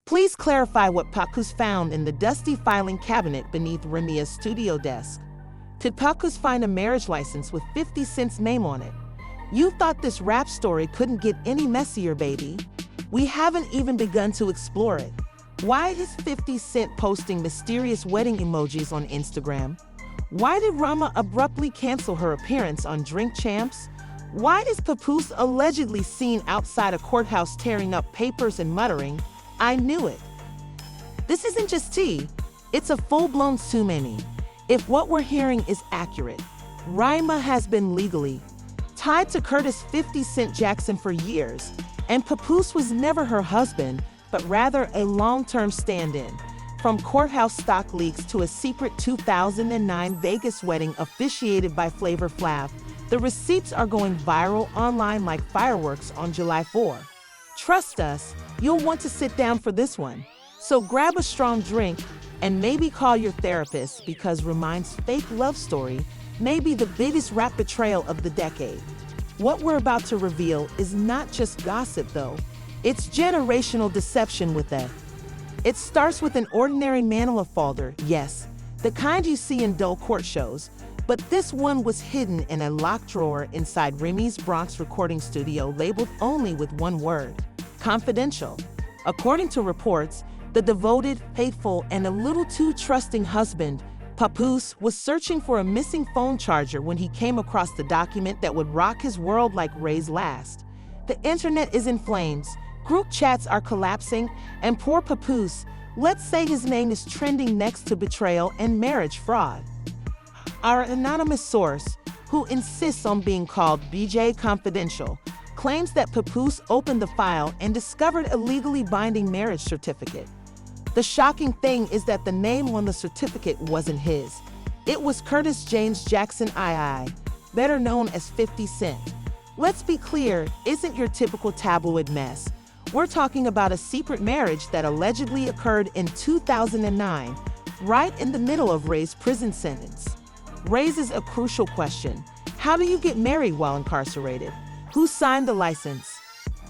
Please clarify what Papoose found in the dusty filing cabinet beneath Remy's studio desk. Did Papoose find a marriage license with 50 Cent's name on it? You thought this rap story couldn't get any messier, baby? We haven't even begun to explore it. Why is 50 Cent posting mysterious wedding emojis on Instagram? Why did Remy abruptly cancel her appearance on Drink Champs? Why is Papoose allegedly seen outside a courthouse tearing up papers and muttering, "I knew it"? This isn't just tea, it's a full-blown tsunami. If what we're hearing is accurate, Remy has been legally tied to Curtis 50 Cent Jackson for years, and Papoose was never her husband, but rather a long-term stand-in. From courthouse stock leaks to a secret 2009 Vegas wedding officiated by Flavor Flav, the receipts are going viral online like fireworks on July 4. Trust us, you'll want to sit down for this one. So grab a strong drink and maybe call your therapist, because Remy's fake love story may be the biggest rap betrayal of the decade. What we're about to reveal is not just gossip though, it's generational deception with it. It starts with an ordinary manila folder, yes, the kind you see in dull court shows, but this one was hidden in a locked drawer inside Remy's Bronx recording studio, labeled only with one word: confidential. According to reports, the devoted, faithful, and a little too trusting husband, Papoose, was searching for a missing phone charger when he came across the document that would rock his world like Ray's last. The internet is in flames, group chats are collapsing, and poor Papoose, let's say his name is trending next to betrayal and marriage fraud. Our anonymous source, who insists on being called BJ Confidential, claims that Papoose opened the file and discovered a legally binding marriage certificate. The shocking thing is that the name on the certificate wasn't his. It was Curtis James Jackson II, better known as 50 Cent. Let's be clear, isn't your typical tabloid mess. We're talking about a secret marriage that allegedly occurred in 2009, right in the middle of Ray's prison sentence. Raises a crucial question: how do you get married while incarcerated? Who signed the license?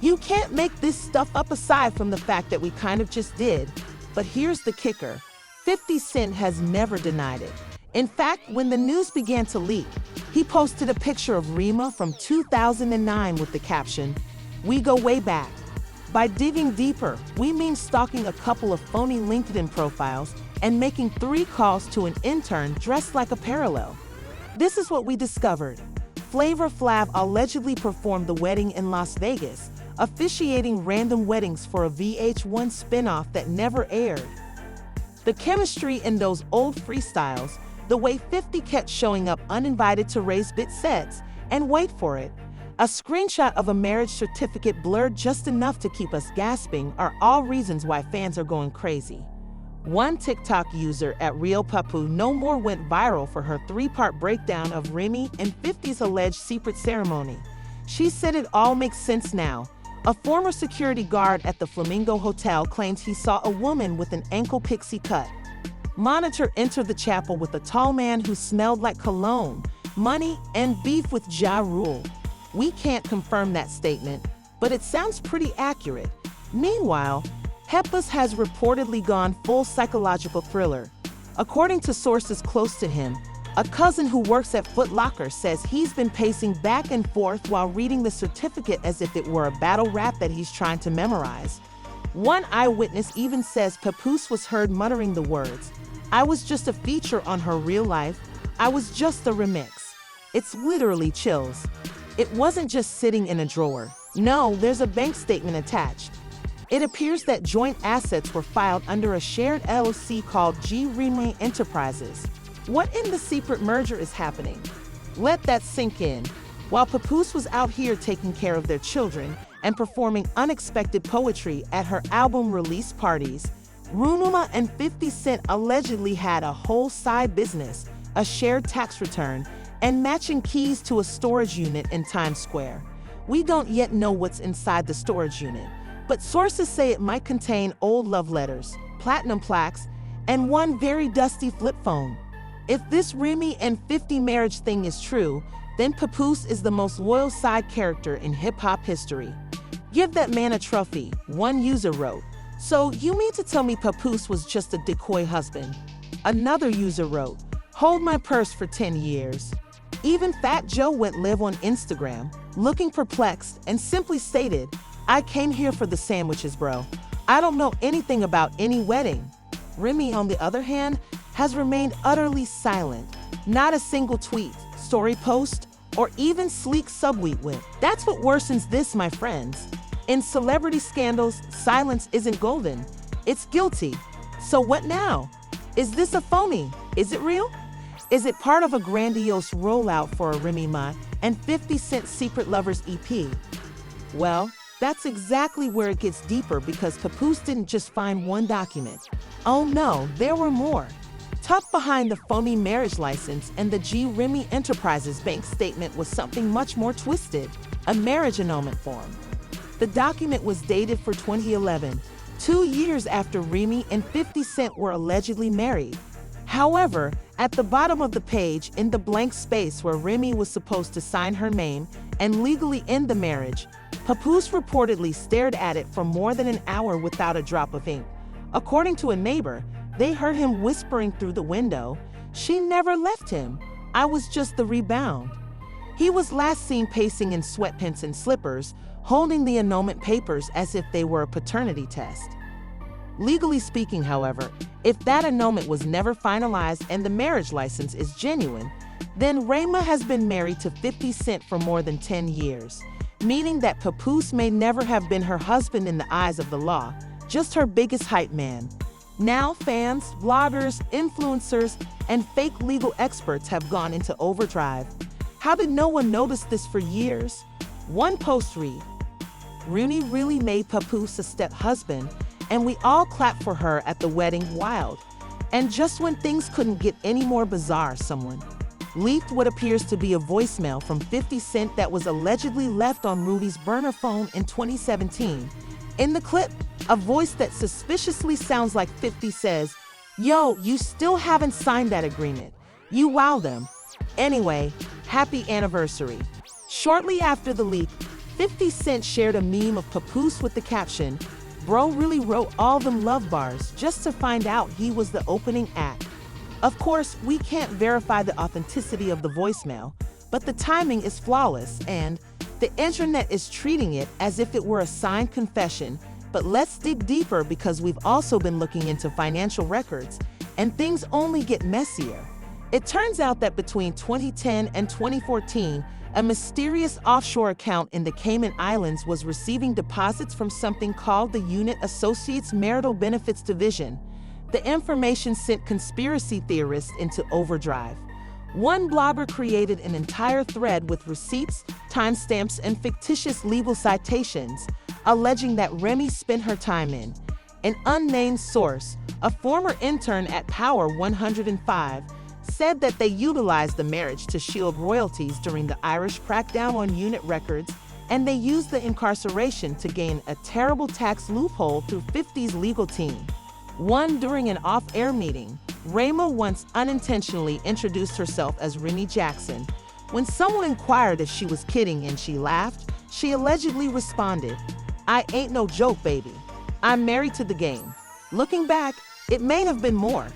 You can't make this stuff up, aside from the fact that we kind of just did. But here's the kicker: 50 Cent has never denied it. In fact, when the news began to leak, he posted a picture of Remy from 2009 with the caption, "We go way back." By digging deeper, we mean stalking a couple of phony LinkedIn profiles and making 3 calls to an intern dressed like a parallel. This is what we discovered. Flavor Flav allegedly performed the wedding in Las Vegas, officiating random weddings for a VH1 spinoff that never aired. The chemistry in those old freestyles, the way 50 kept showing up uninvited to Ray's bit sets, and wait for it, a screenshot of a marriage certificate blurred just enough to keep us gasping, are all reasons why fans are going crazy. One TikTok user at Real Papoose No More went viral for her 3-part breakdown of Remy and 50's alleged secret ceremony. She said it all makes sense now. A former security guard at the Flamingo Hotel claims he saw a woman with an ankle pixie cut. Monitor entered the chapel with a tall man who smelled like cologne, money, and beef with Ja Rule. We can't confirm that statement, but it sounds pretty accurate. Meanwhile, Papoose has reportedly gone full psychological thriller. According to sources close to him, a cousin who works at Foot Locker says he's been pacing back and forth while reading the certificate as if it were a battle rap that he's trying to memorize. One eyewitness even says Papoose was heard muttering the words, "I was just a feature on her real life. I was just a remix." It's literally chills. It wasn't just sitting in a drawer. No, there's a bank statement attached. It appears that joint assets were filed under a shared LLC called G Remy Enterprises. What in the secret merger is happening? Let that sink in. While Papoose was out here taking care of their children and performing unexpected poetry at her album release parties, Remy and 50 Cent allegedly had a whole side business, a shared tax return, and matching keys to a storage unit in Times Square. We don't yet know what's inside the storage unit, but sources say it might contain old love letters, platinum plaques, and one very dusty flip phone. If this Remy and 50 marriage thing is true, then Papoose is the most loyal side character in hip-hop history. Give that man a trophy, one user wrote. So you mean to tell me Papoose was just a decoy husband? Another user wrote, hold my purse for 10 years. Even Fat Joe went live on Instagram, looking perplexed, and simply stated, I came here for the sandwiches, bro. I don't know anything about any wedding. Remy, on the other hand, has remained utterly silent. Not a single tweet, story post, or even sleek subtweet went. That's what worsens this, my friends. In celebrity scandals, silence isn't golden. It's guilty. So what now? Is this a phony? Is it real? Is it part of a grandiose rollout for a Remy Ma and 50 Cent Secret Lovers EP? Well, that's exactly where it gets deeper, because Papoose didn't just find one document. Oh no, there were more. Tucked behind the phony marriage license and the G Remy Enterprises bank statement was something much more twisted, a marriage annulment form. The document was dated for 2011, 2 years after Remy and 50 Cent were allegedly married. However, at the bottom of the page, in the blank space where Remy was supposed to sign her name and legally end the marriage, Papoose reportedly stared at it for more than an hour without a drop of ink. According to a neighbor, they heard him whispering through the window, "She never left him. I was just the rebound." He was last seen pacing in sweatpants and slippers, holding the annulment papers as if they were a paternity test. Legally speaking, however, if that annulment was never finalized and the marriage license is genuine, then Remy has been married to 50 Cent for more than 10 years, meaning that Papoose may never have been her husband in the eyes of the law, just her biggest hype man. Now fans, bloggers, influencers, and fake legal experts have gone into overdrive. How did no one notice this for years? One post read, Remy really made Papoose a step-husband, and we all clapped for her at the wedding. Wild. And just when things couldn't get any more bizarre, someone leaked what appears to be a voicemail from 50 Cent that was allegedly left on Rudy's burner phone in 2017. In the clip, a voice that suspiciously sounds like 50 says, "Yo, you still haven't signed that agreement. You wow them. Anyway, happy anniversary." Shortly after the leak, 50 Cent shared a meme of Papoose with the caption, "Bro really wrote all them love bars just to find out he was the opening act." Of course, we can't verify the authenticity of the voicemail, but the timing is flawless and the internet is treating it as if it were a signed confession. But let's dig deeper, because we've also been looking into financial records, and things only get messier. It turns out that between 2010 and 2014, a mysterious offshore account in the Cayman Islands was receiving deposits from something called the Unit Associates Marital Benefits Division. The information sent conspiracy theorists into overdrive. One blogger created an entire thread with receipts, timestamps, and fictitious legal citations, alleging that Remy spent her time in. An unnamed source, a former intern at Power 105, said that they utilized the marriage to shield royalties during the Irish crackdown on unit records, and they used the incarceration to gain a terrible tax loophole through 50's legal team. One during an off-air meeting, Remy once unintentionally introduced herself as Remy Jackson. When someone inquired if she was kidding and she laughed, she allegedly responded, "I ain't no joke, baby. I'm married to the game." Looking back, it may have been more.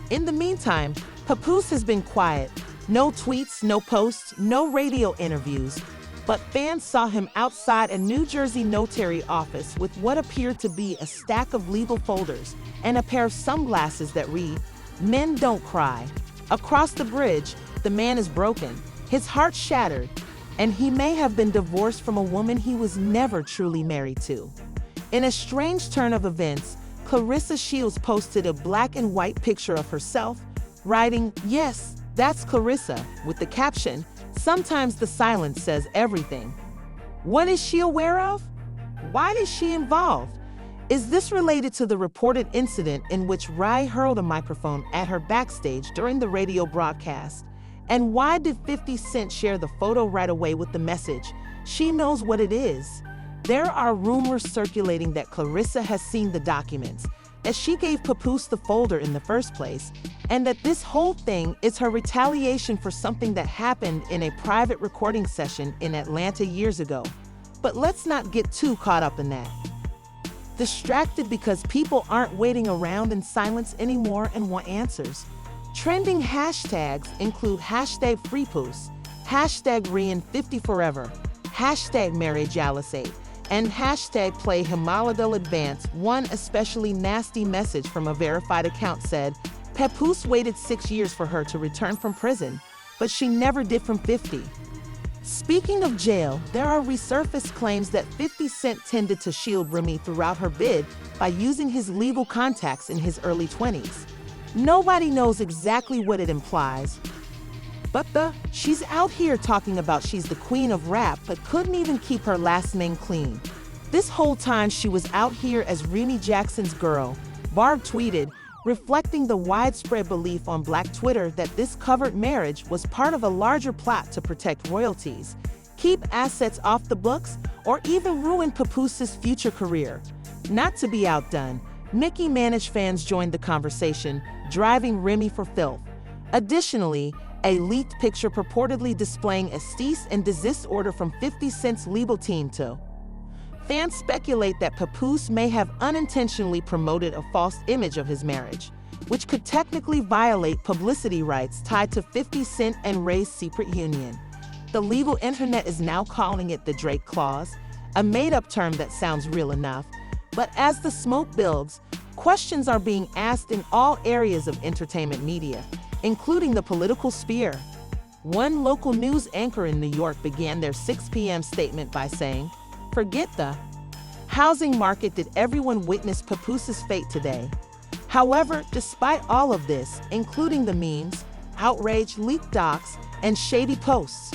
In the meantime, Papoose has been quiet. No tweets, no posts, no radio interviews. But fans saw him outside a New Jersey notary office with what appeared to be a stack of legal folders and a pair of sunglasses that read, "Men don't cry." Across the bridge, the man is broken, his heart shattered, and he may have been divorced from a woman he was never truly married to. In a strange turn of events, Clarissa Shields posted a black and white picture of herself, writing, "Yes, that's Clarissa," with the caption, "Sometimes the silence says everything." What is she aware of? Why is she involved? Is this related to the reported incident in which Rye hurled a microphone at her backstage during the radio broadcast? And why did 50 Cent share the photo right away with the message, "She knows what it is"? There are rumors circulating that Clarissa has seen the documents, that she gave Papoose the folder in the first place, and that this whole thing is her retaliation for something that happened in a private recording session in Atlanta years ago. But let's not get too caught up in that. distracted because people aren't waiting around in silence anymore and want answers. Trending hashtags include hashtag #FreePoose, hashtag #Rian50Forever, hashtag #MaryJalisade, and hashtag #PlayHimaladalAdvance. One especially nasty message from a verified account said, Papoose waited 6 years for her to return from prison, but she never did from 50. Speaking of jail, there are resurfaced claims that 50 Cent tended to shield Remy throughout her bid by using his legal contacts in his early 20s. Nobody knows exactly what it implies, but she's out here talking about she's the queen of rap but couldn't even keep her last name clean. This whole time she was out here as Remy Jackson's girl, Barb tweeted, reflecting the widespread belief on Black Twitter that this covered marriage was part of a larger plot to protect royalties, keep assets off the books, or even ruin Papoose's future career. Not to be outdone, Nicki Minaj fans joined the conversation, driving Remy for filth. Additionally, a leaked picture purportedly displaying a cease and desist order from 50 Cent's legal team to. Fans speculate that Papoose may have unintentionally promoted a false image of his marriage, which could technically violate publicity rights tied to 50 Cent and Ray's secret union. The legal internet is now calling it the Drake Clause, a made-up term that sounds real enough, but as the smoke builds, questions are being asked in all areas of entertainment media, including the political sphere. One local news anchor in New York began their 6 p.m. statement by saying, "Forget the housing market, did everyone witness Papoose's fate today?" However, despite all of this, including the memes, outrage, leaked docs, and shady posts,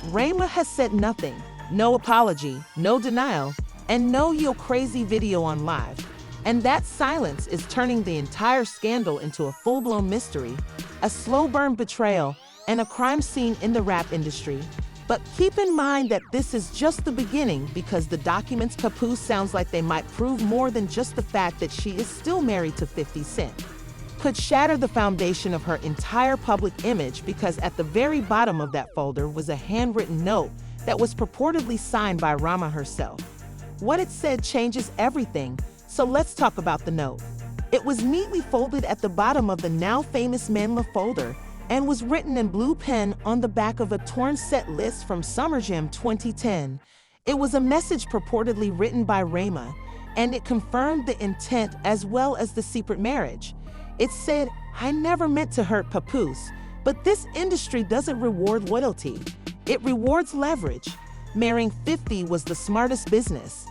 Remy has said nothing, no apology, no denial, and no "yo crazy" video on live. And that silence is turning the entire scandal into a full-blown mystery, a slow-burn betrayal, and a crime scene in the rap industry. But keep in mind that this is just the beginning, because the documents Papoose sounds like they might prove more than just the fact that she is still married to 50 Cent. Could shatter the foundation of her entire public image, because at the very bottom of that folder was a handwritten note that was purportedly signed by Remy herself. What it said changes everything, so let's talk about the note. It was neatly folded at the bottom of the now famous Manla folder and was written in blue pen on the back of a torn set list from Summer Jam 2010. It was a message purportedly written by Remy, and it confirmed the intent as well as the secret marriage. It said, "I never meant to hurt Papoose, but this industry doesn't reward loyalty. It rewards leverage. Marrying 50 was the smartest business."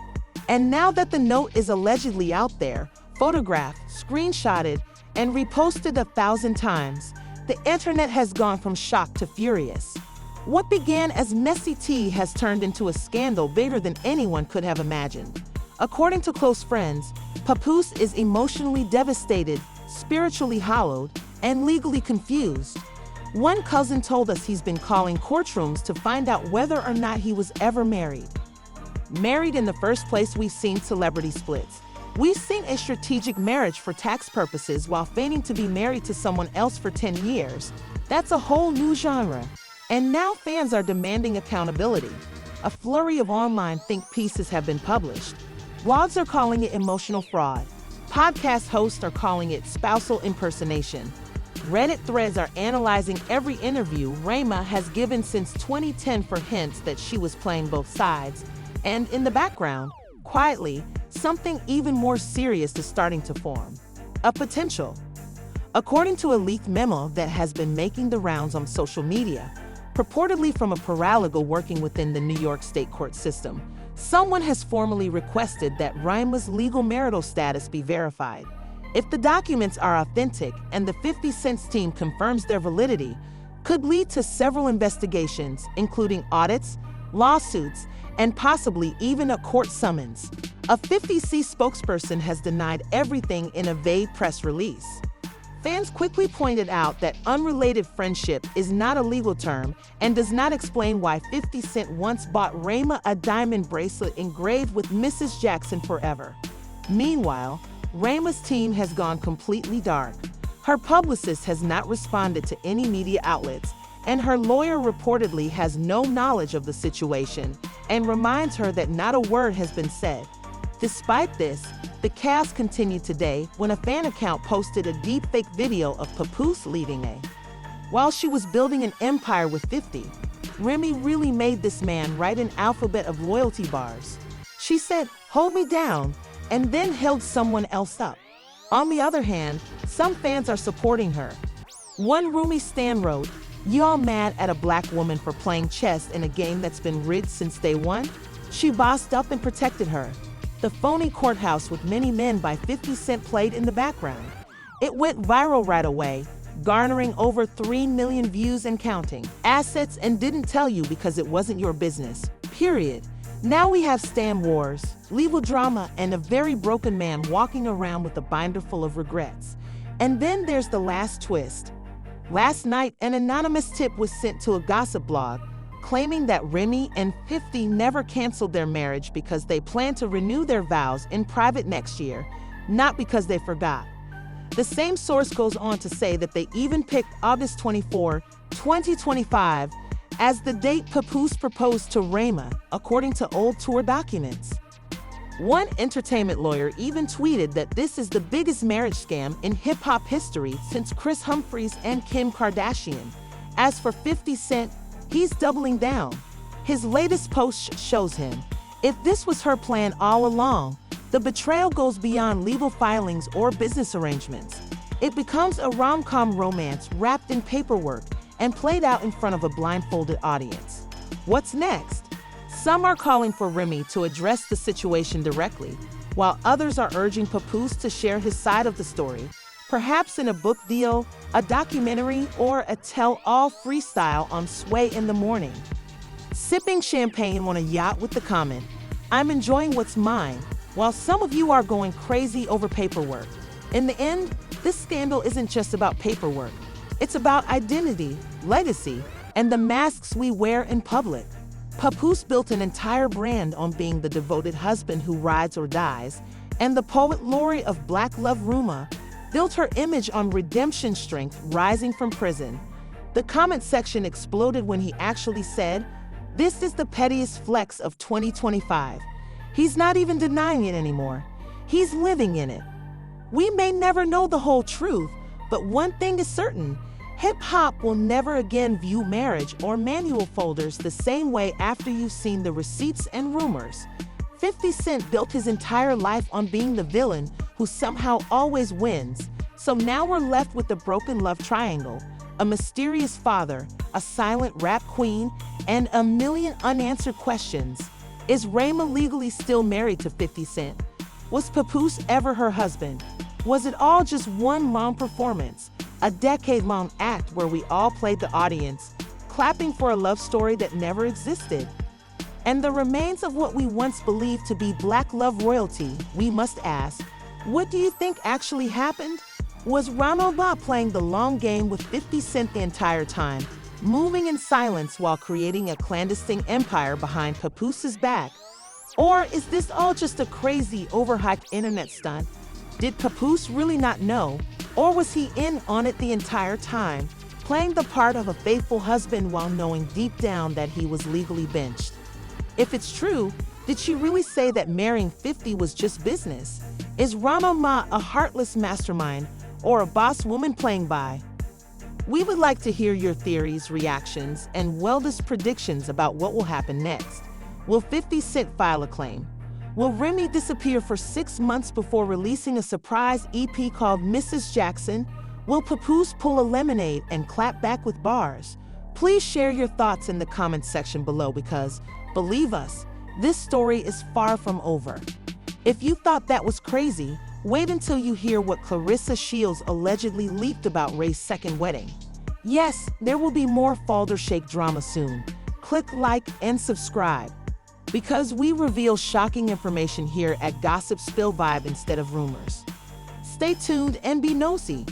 And now that the note is allegedly out there, photographed, screenshotted, and reposted 1,000 times, the internet has gone from shocked to furious. What began as messy tea has turned into a scandal bigger than anyone could have imagined. According to close friends, Papoose is emotionally devastated, spiritually hollowed, and legally confused. One cousin told us he's been calling courtrooms to find out whether or not he was ever married. Married in the first place, we've seen celebrity splits. We've seen a strategic marriage for tax purposes while feigning to be married to someone else for 10 years. That's a whole new genre. And now fans are demanding accountability. A flurry of online think pieces have been published. Blogs are calling it emotional fraud. Podcast hosts are calling it spousal impersonation. Reddit threads are analyzing every interview Remy has given since 2010 for hints that she was playing both sides. And in the background, quietly, something even more serious is starting to form. A potential. According to a leaked memo that has been making the rounds on social media, purportedly from a paralegal working within the New York State court system, someone has formally requested that Remy's legal marital status be verified. If the documents are authentic and the 50 Cent's team confirms their validity, could lead to several investigations, including audits, lawsuits, and possibly even a court summons. A 50C spokesperson has denied everything in a vague press release. Fans quickly pointed out that unrelated friendship is not a legal term and does not explain why 50 Cent once bought Remy a diamond bracelet engraved with Mrs. Jackson forever. Meanwhile, Remy's team has gone completely dark. Her publicist has not responded to any media outlets, and her lawyer reportedly has no knowledge of the situation and reminds her that not a word has been said. Despite this, The chaos continued today when a fan account posted a deepfake video of Papoose leaving a. While she was building an empire with 50, Remy really made this man write an alphabet of loyalty bars. She said, "Hold me down," and then held someone else up. On the other hand, some fans are supporting her. One Remy stan wrote, "Y'all mad at a black woman for playing chess in a game that's been rigged since day one? She bossed up and protected her." The phony courthouse with many men by 50 Cent played in the background. It went viral right away, garnering over 3 million views and counting. Assets and didn't tell you because it wasn't your business. Period. Now we have stan wars, legal drama, and a very broken man walking around with a binder full of regrets. And then there's the last twist. Last night, an anonymous tip was sent to a gossip blog, claiming that Remy and 50 never canceled their marriage because they plan to renew their vows in private next year, not because they forgot. The same source goes on to say that they even picked August 24, 2025, as the date Papoose proposed to Remy, according to old tour documents. One entertainment lawyer even tweeted that this is the biggest marriage scam in hip-hop history since Kris Humphries and Kim Kardashian. As for 50 Cent, he's doubling down. His latest post shows him. If this was her plan all along, the betrayal goes beyond legal filings or business arrangements. It becomes a rom-com romance wrapped in paperwork and played out in front of a blindfolded audience. What's next? Some are calling for Remy to address the situation directly, while others are urging Papoose to share his side of the story, perhaps in a book deal, a documentary, or a tell-all freestyle on Sway in the Morning. Sipping champagne on a yacht with the comment, "I'm enjoying what's mine," while some of you are going crazy over paperwork. In the end, this scandal isn't just about paperwork. It's about identity, legacy, and the masks we wear in public. Papoose built an entire brand on being the devoted husband who rides or dies, and the poet laureate of Black Love Remy built her image on redemption strength rising from prison. The comment section exploded when he actually said, "This is the pettiest flex of 2025. He's not even denying it anymore. He's living in it." We may never know the whole truth, but one thing is certain. Hip-hop will never again view marriage or manual folders the same way after you've seen the receipts and rumors. 50 Cent built his entire life on being the villain who somehow always wins, so now we're left with the broken love triangle, a mysterious father, a silent rap queen, and a million unanswered questions. Is Remy legally still married to 50 Cent? Was Papoose ever her husband? Was it all just one long performance? A decade-long act where we all played the audience, clapping for a love story that never existed. And the remains of what we once believed to be black love royalty, we must ask, what do you think actually happened? Was Remy playing the long game with 50 Cent the entire time, moving in silence while creating a clandestine empire behind Papoose's back? Or is this all just a crazy, overhyped internet stunt? Did Papoose really not know? Or was he in on it the entire time, playing the part of a faithful husband while knowing deep down that he was legally benched? If it's true, did she really say that marrying 50 was just business? Is Remy a heartless mastermind or a boss woman playing by? We would like to hear your theories, reactions, and wildest predictions about what will happen next. Will 50 Cent file a claim? Will Remy disappear for 6 months before releasing a surprise EP called Mrs. Jackson? Will Papoose pull a lemonade and clap back with bars? Please share your thoughts in the comments section below because, believe us, this story is far from over. If you thought that was crazy, wait until you hear what Clarissa Shields allegedly leaked about Ray's second wedding. Yes, there will be more Falder Shake drama soon. Click like and subscribe, because we reveal shocking information here at Gossip Spill Vibe instead of rumors. Stay tuned and be nosy.